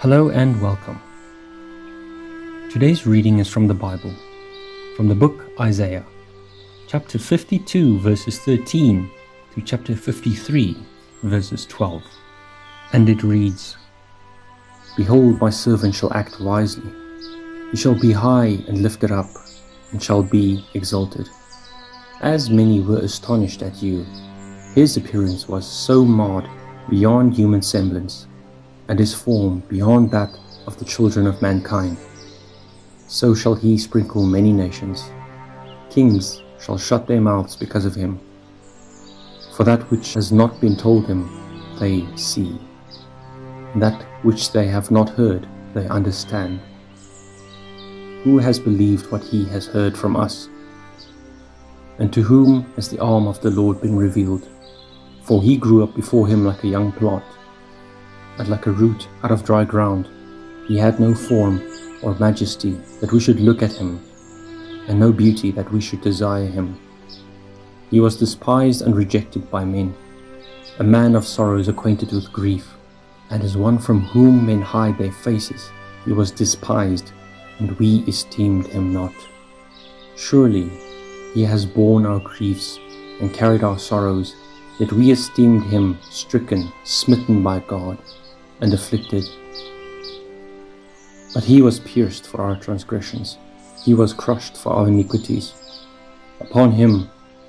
Hello and welcome. Today's reading is from the Bible, from the book Isaiah, chapter 52 verses 13 to chapter 53 verses 12. And it reads, "Behold, my servant shall act wisely. He shall be high and lifted up, and shall be exalted. As many were astonished at you, his appearance was so marred beyond human semblance, and his form beyond that of the children of mankind. So shall he sprinkle many nations. Kings shall shut their mouths because of him. For that which has not been told them, they see. And that which they have not heard, they understand. Who has believed what he has heard from us? And to whom has the arm of the Lord been revealed? For he grew up before him like a young plant, and like a root out of dry ground. He had no form or majesty that we should look at him, and no beauty that we should desire him. He was despised and rejected by men, a man of sorrows, acquainted with grief, and as one from whom men hide their faces. He was despised, and we esteemed him not. Surely he has borne our griefs and carried our sorrows, yet we esteemed him stricken, smitten by God, and afflicted. But he was pierced for our transgressions, he was crushed for our iniquities. Upon him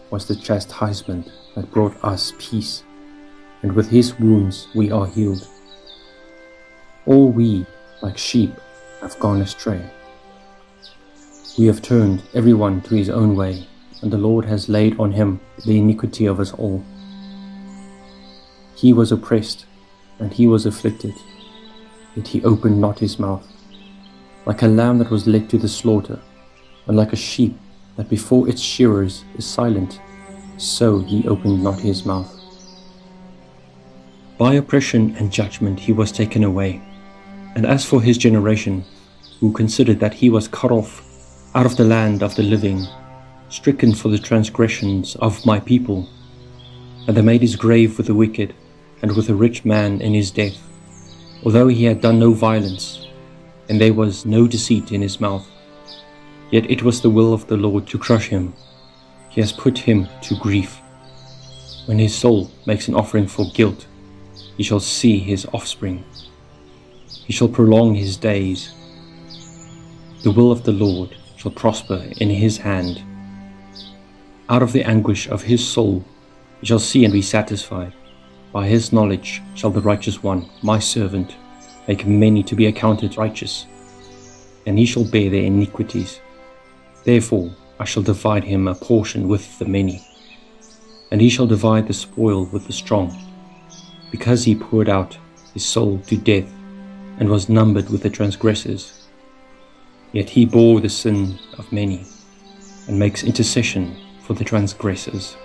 was the chastisement that brought us peace, and with his wounds we are healed. All we, like sheep, have gone astray. We have turned every one to his own way, and the Lord has laid on him the iniquity of us all. He was oppressed, and he was afflicted, yet he opened not his mouth. Like a lamb that was led to the slaughter, and like a sheep that before its shearers is silent, so he opened not his mouth. By oppression and judgment he was taken away. And as for his generation, who considered that he was cut off out of the land of the living, stricken for the transgressions of my people, and they made his grave with the wicked, and with a rich man in his death, although he had done no violence, and there was no deceit in his mouth. Yet it was the will of the Lord to crush him. He has put him to grief. When his soul makes an offering for guilt, he shall see his offspring. He shall prolong his days. The will of the Lord shall prosper in his hand. Out of the anguish of his soul he shall see and be satisfied. By his knowledge shall the righteous one, my servant, make many to be accounted righteous, and he shall bear their iniquities. Therefore I shall divide him a portion with the many, and he shall divide the spoil with the strong, because he poured out his soul to death, and was numbered with the transgressors. Yet he bore the sin of many, and makes intercession for the transgressors."